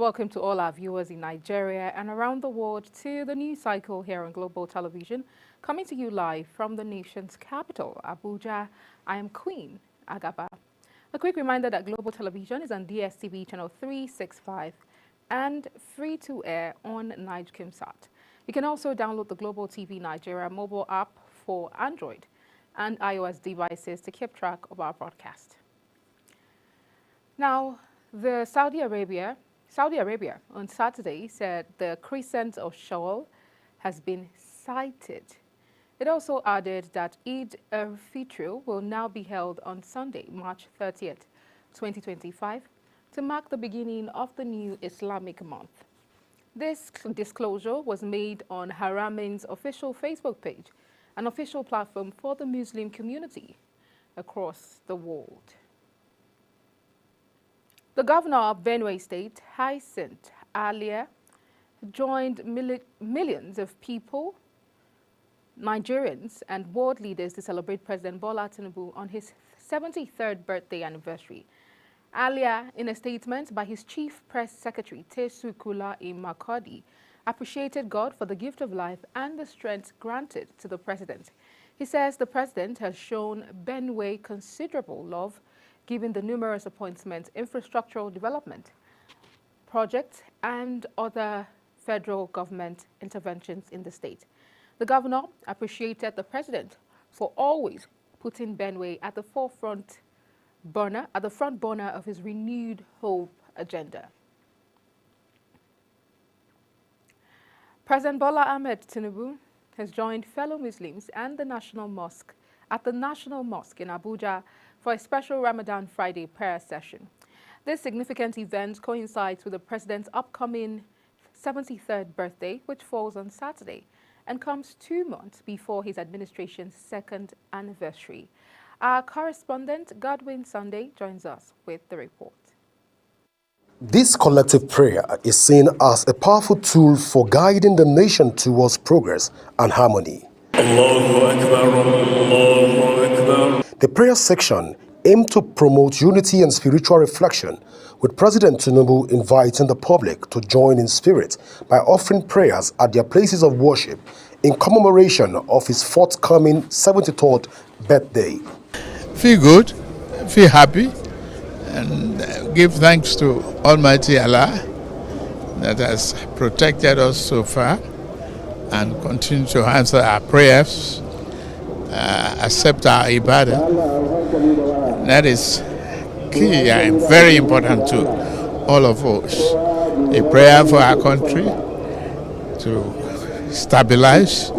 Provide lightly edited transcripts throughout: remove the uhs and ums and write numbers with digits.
welcome to all our viewers in Nigeria and around the world to the news cycle here on Global Television, coming to you live from the nation's capital, Abuja. I am Queen Agaba. A quick reminder that Global Television is on DSTV channel 365 and free to air on NigeComSat. You can also download the Global TV Nigeria mobile app for Android and iOS devices to keep track of our broadcast. Now, Saudi Arabia on Saturday said the crescent of Shawwal has been sighted. It also added that Eid al-Fitr will now be held on Sunday, March 30th, 2025, to mark the beginning of the new Islamic month. This disclosure was made on Haramain's official Facebook page, an official platform for the Muslim community across the world. The governor of Benue State, Hyacinth Alia, joined millions of people, Nigerians and world leaders to celebrate President Bola Tinubu on his 73rd birthday anniversary. Alia, in a statement by his chief press secretary, Tesu Kula Makodi, appreciated God for the gift of life and the strength granted to the president. He says the president has shown Benue considerable love, given the numerous appointments, infrastructural development projects, and other federal government interventions in the state. The governor appreciated the president for always putting Benue at the front burner of his renewed hope agenda. President Bola Ahmed Tinubu has joined fellow Muslims and the National Mosque at the National Mosque in Abuja for a special Ramadan Friday prayer session. This significant event coincides with the president's upcoming 73rd birthday, which falls on Saturday, and comes 2 months before his administration's second anniversary. Our correspondent, Godwin Sunday, joins us with the report. This collective prayer is seen as a powerful tool for guiding the nation towards progress and harmony. Allahu Akbar, Allahu Akbar. The prayer section aimed to promote unity and spiritual reflection, with President Tinubu inviting the public to join in spirit by offering prayers at their places of worship in commemoration of his forthcoming 73rd birthday. Feel good, feel happy, and give thanks to Almighty Allah that has protected us so far and continue to answer our prayers, accept our ibadah. That is key and very important to all of us. A prayer for our country to stabilize,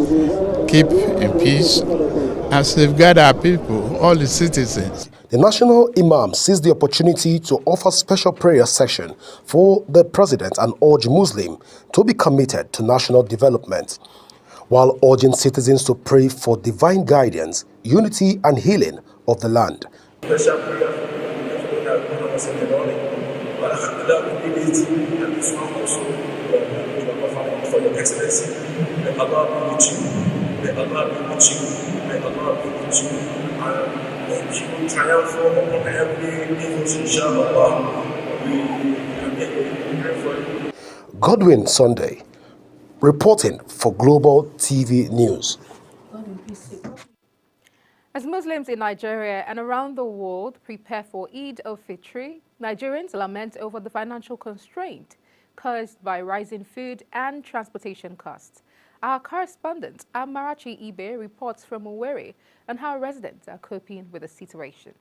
keep in peace, and safeguard our people, all the citizens. The National Imam seized the opportunity to offer special prayer session for the president and urge Muslims to be committed to national development, while urging citizens to pray for divine guidance, unity and healing of the land. Special prayer for this one also for your excellency. May Allah be with you. May Allah be with you. May Allah be with you. And He will triumph upon every evil, inshallah. We pray for you. Godwin Sunday, reporting for Global TV News. As Muslims in Nigeria and around the world prepare for Eid al-Fitr, Nigerians lament over the financial constraint caused by rising food and transportation costs. Our correspondent, Amarachi Ibe, reports from Owerri on how residents are coping with the situation.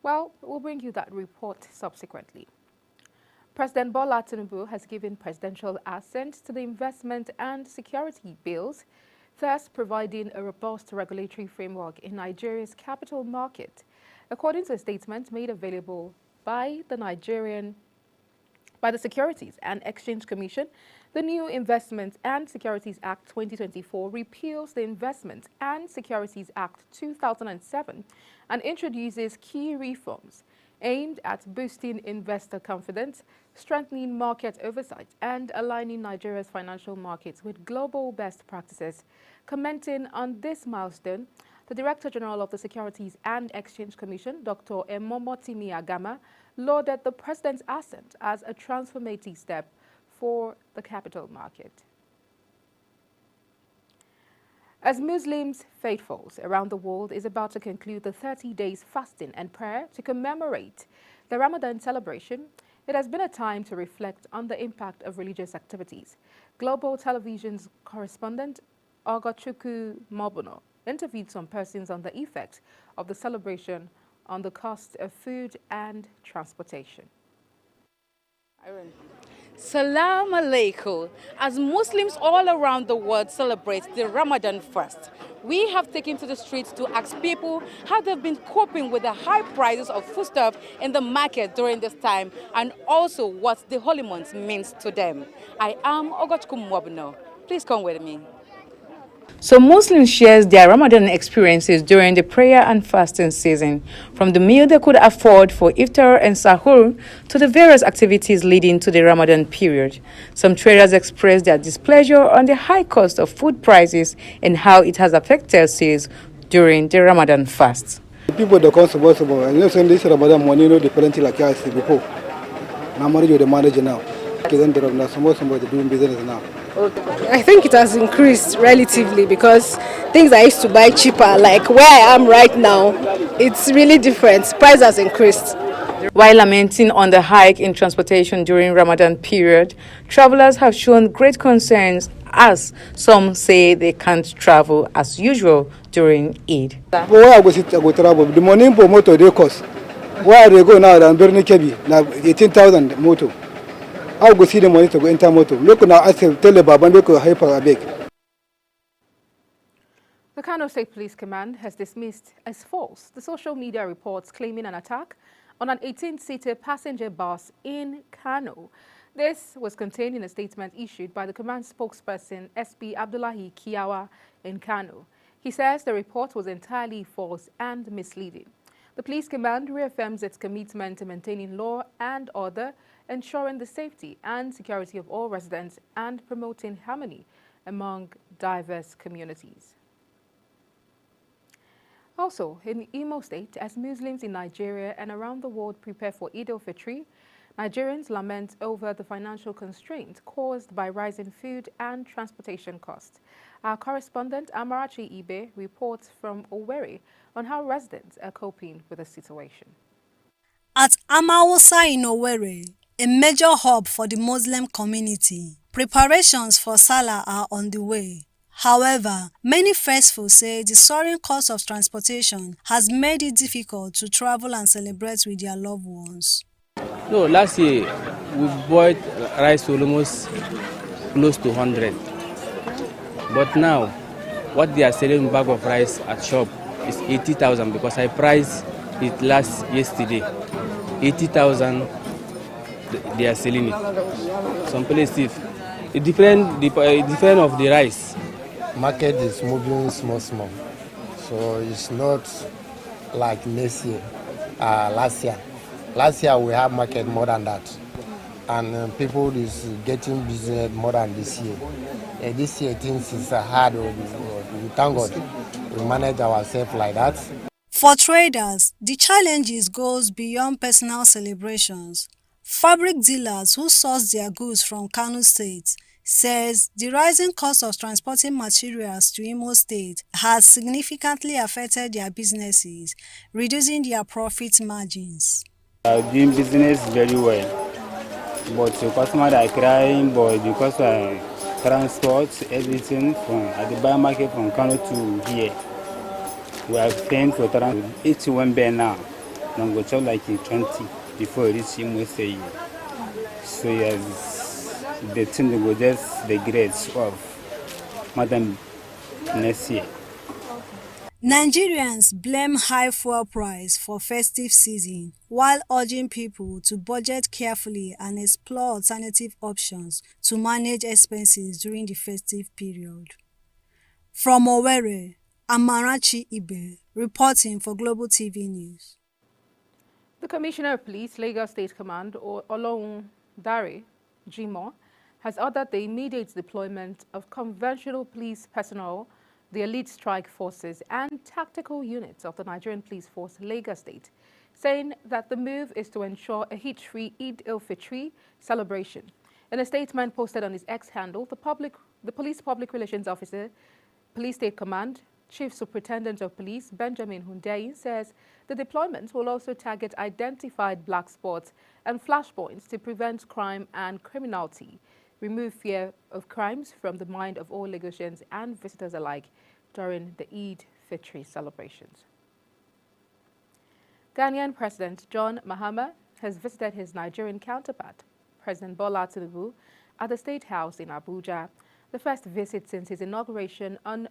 Well, we'll bring you that report subsequently. President Bola Tinubu has given presidential assent to the investment and security bills, thus providing a robust regulatory framework in Nigeria's capital market. According to a statement made available by the Securities and Exchange Commission, the new Investment and Securities Act 2024 repeals the Investment and Securities Act 2007 and introduces key reforms aimed at boosting investor confidence, strengthening market oversight, and aligning Nigeria's financial markets with global best practices. Commenting on this milestone, the Director General of the Securities and Exchange Commission, Dr. Emomotimi Agama, lauded the president's ascent as a transformative step for the capital market. As Muslims faithfuls around the world is about to conclude the 30 days fasting and prayer to commemorate the Ramadan celebration, it has been a time to reflect on the impact of religious activities. Global Television's correspondent Ogochukwu Mobono interviewed some persons on the effect of the celebration on the cost of food and transportation. Salam alaikum. As Muslims all around the world celebrate the Ramadan fast, we have taken to the streets to ask people how they've been coping with the high prices of foodstuff in the market during this time, and also what the holy month means to them. I am Ogochukwu Mobono. Please come with me. So Muslims shares their Ramadan experiences during the prayer and fasting season, from the meal they could afford for iftar and sahur to the various activities leading to the Ramadan period. Some traders expressed their displeasure on the high cost of food prices and how it has affected sales during the Ramadan fast. The people that come support, and you know, saying this Ramadan money, you know, the plenty like I said before. Now, manage the manager now. Because somebody doing business now. I think it has increased relatively because things I used to buy cheaper, like where I am right now, it's really different. Price has increased. While lamenting on the hike in transportation during Ramadan period, travelers have shown great concerns as some say they can't travel as usual during Eid. Where I go travel, the money for motor they cost. Where they go now, I'm burning Kebi, now 18,000 motor. I go see the money to go enter motor. Look now, I say tell the Baba look hyper big. The Kano State Police Command has dismissed as false the social media reports claiming an attack on an 18-seater passenger bus in Kano. This was contained in a statement issued by the command spokesperson SP Abdullahi Kiyawa in Kano. He says the report was entirely false and misleading. The police command reaffirms its commitment to maintaining law and order, ensuring the safety and security of all residents, and promoting harmony among diverse communities. Also, in Imo State, as Muslims in Nigeria and around the world prepare for Eid al-Fitr, Nigerians lament over the financial constraint caused by rising food and transportation costs. Our correspondent Amarachi Ibe reports from Owerri on how residents are coping with the situation. At Amawusa in Owerri, a major hub for the Muslim community, preparations for Salah are on the way. However, many faithful say the soaring cost of transportation has made it difficult to travel and celebrate with their loved ones. No, last year we bought rice almost close to 100. But now, what they are selling bag of rice at shop is 80,000 because I priced it yesterday. 80,000 they are selling it. Some places it depends of the rice. Market is moving small, so it's not like last year. Last year we have market more than that, and people is getting business more than this year. This year things is hard. We thank God we manage ourselves like that. For traders, the challenges goes beyond personal celebrations. Fabric dealers who source their goods from Kano State says the rising cost of transporting materials to Imo State has significantly affected their businesses, reducing their profit margins. Doing business very well, but the customers are crying, but because of transport, everything from at the buy market from Kano to here, we are paying for transport. It's one bear now, I'm going to like 20 before it's Imo State. So yes. The thing that will just the grades of Madam next year. Nigerians blame high fuel price for festive season while urging people to budget carefully and explore alternative options to manage expenses during the festive period. From Owerri, Amarachi Ibe reporting for Global TV News. The Commissioner of Police, Lagos State Command, Olohun Dare Jimoh, has ordered the immediate deployment of conventional police personnel, the elite strike forces, and tactical units of the Nigerian Police Force, Lagos State, saying that the move is to ensure a hitch-free Eid al-Fitr celebration. In a statement posted on his X handle, the police public relations officer, Police State Command, Chief Superintendent of Police Benjamin Hundeyin says the deployment will also target identified black spots and flashpoints to prevent crime and criminality, remove fear of crimes from the mind of all Lagosians and visitors alike during the Eid Fitr celebrations. Ghanaian President John Mahama has visited his Nigerian counterpart, President Bola Tinubu, at the State House in Abuja. The first visit since his inauguration on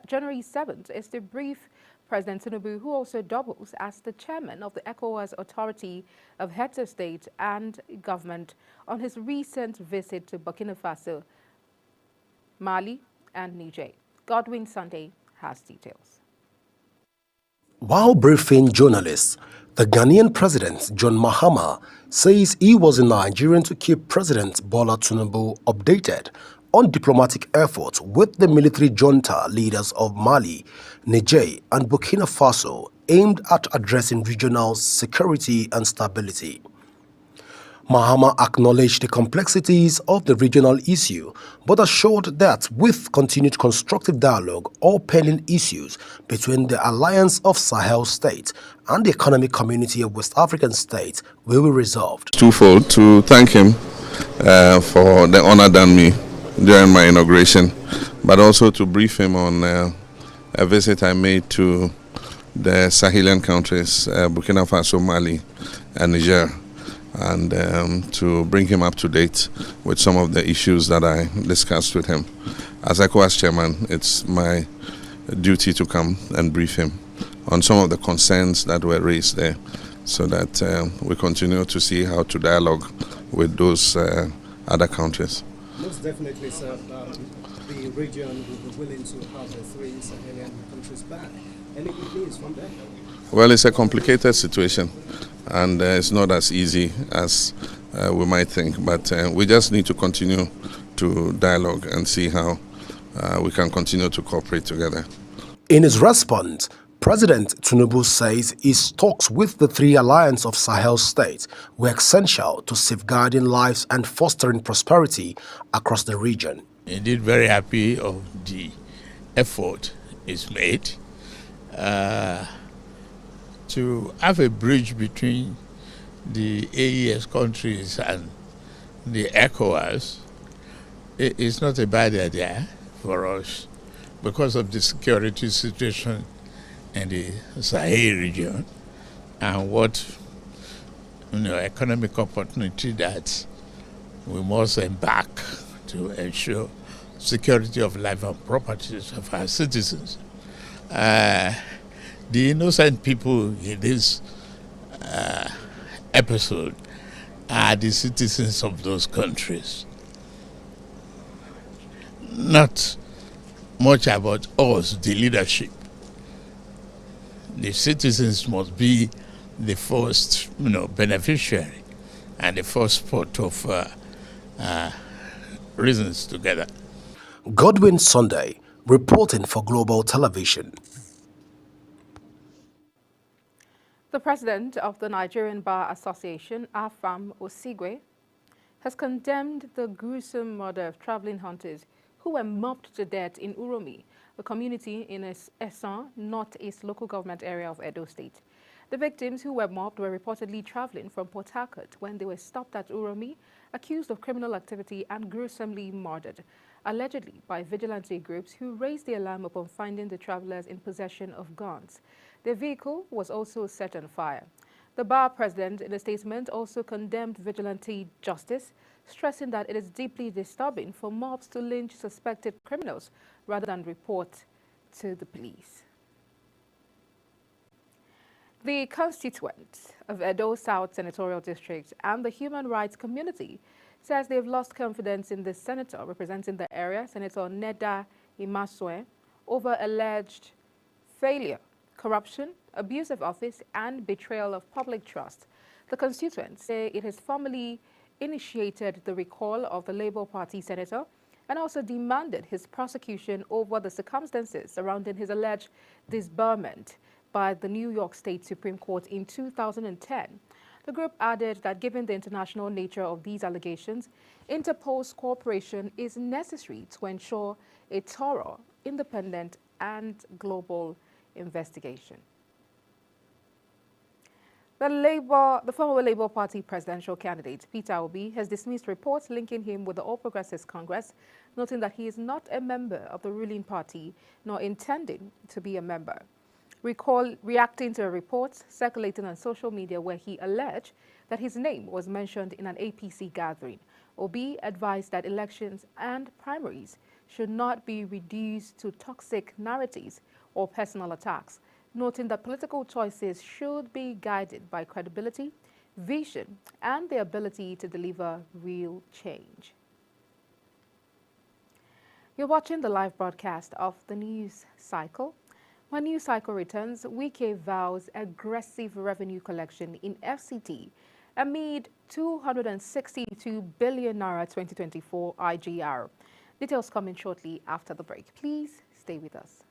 January 7th is to brief President Tinubu, who also doubles as the chairman of the ECOWAS Authority of Heads of State and Government, on his recent visit to Burkina Faso, Mali, and Niger. Godwin Sunday has details. While briefing journalists, the Ghanaian president, John Mahama, says he was in Nigeria to keep President Bola Tinubu updated on diplomatic efforts with the military junta leaders of Mali, Niger, and Burkina Faso aimed at addressing regional security and stability. Mahama acknowledged the complexities of the regional issue, but assured that with continued constructive dialogue, all pending issues between the Alliance of Sahel States and the Economic Community of West African States will be resolved. Twofold: to thank him for the honor done me during my inauguration, but also to brief him on a visit I made to the Sahelian countries, Burkina Faso, Mali, and Niger, and to bring him up to date with some of the issues that I discussed with him. As ECOWAS chairman, it's my duty to come and brief him on some of the concerns that were raised there, so that we continue to see how to dialogue with those other countries. Most definitely, sir, the region will be willing to have the three Sahelian countries back. Any good news from there? Well, it's a complicated situation, and it's not as easy as we might think, but we just need to continue to dialogue and see how we can continue to cooperate together. In his response, President Tinubu says his talks with the three Alliance of Sahel states were essential to safeguarding lives and fostering prosperity across the region. Indeed, very happy of the effort is made to have a bridge between the AES countries and the ECOWAS. It's not a bad idea for us because of the security situation in the Sahel region and what economic opportunity that we must embark to ensure security of life and properties of our citizens. The innocent people in this episode are the citizens of those countries. Not much about us, the leadership. The citizens must be the first, beneficiary and the first part of reasons together. Godwin Sunday, reporting for Global Television. The president of the Nigerian Bar Association, Afam Osigwe, has condemned the gruesome murder of traveling hunters who were mobbed to death in Uromi, a community in Esan, northeast local government area of Edo State. The victims who were mobbed were reportedly traveling from Port Harcourt when they were stopped at Uromi, accused of criminal activity and gruesomely murdered, allegedly by vigilante groups who raised the alarm upon finding the travelers in possession of guns. Their vehicle was also set on fire. The bar president, in a statement, also condemned vigilante justice, stressing that it is deeply disturbing for mobs to lynch suspected criminals rather than report to the police. The constituents of Edo South Senatorial District and the human rights community says they've lost confidence in the senator representing the area, Senator Neda Imasue, over alleged failure, corruption, abuse of office, and betrayal of public trust. The constituents say it has formally initiated the recall of the Labour Party senator and also demanded his prosecution over the circumstances surrounding his alleged disbarment. by the New York State Supreme Court in 2010. The group added that given the international nature of these allegations, Interpol's cooperation is necessary to ensure a thorough, independent, and global investigation. The former Labour Party presidential candidate, Peter Obi, has dismissed reports linking him with the All Progressives Congress, noting that he is not a member of the ruling party, nor intending to be a member. Reacting to a report circulating on social media where he alleged that his name was mentioned in an APC gathering, Obi advised that elections and primaries should not be reduced to toxic narratives or personal attacks, noting that political choices should be guided by credibility, vision, and the ability to deliver real change. You're watching the live broadcast of the news cycle. When news cycle returns, Wike vows aggressive revenue collection in FCT amid 262 billion naira 2024 IGR. Details coming shortly after the break. Please stay with us.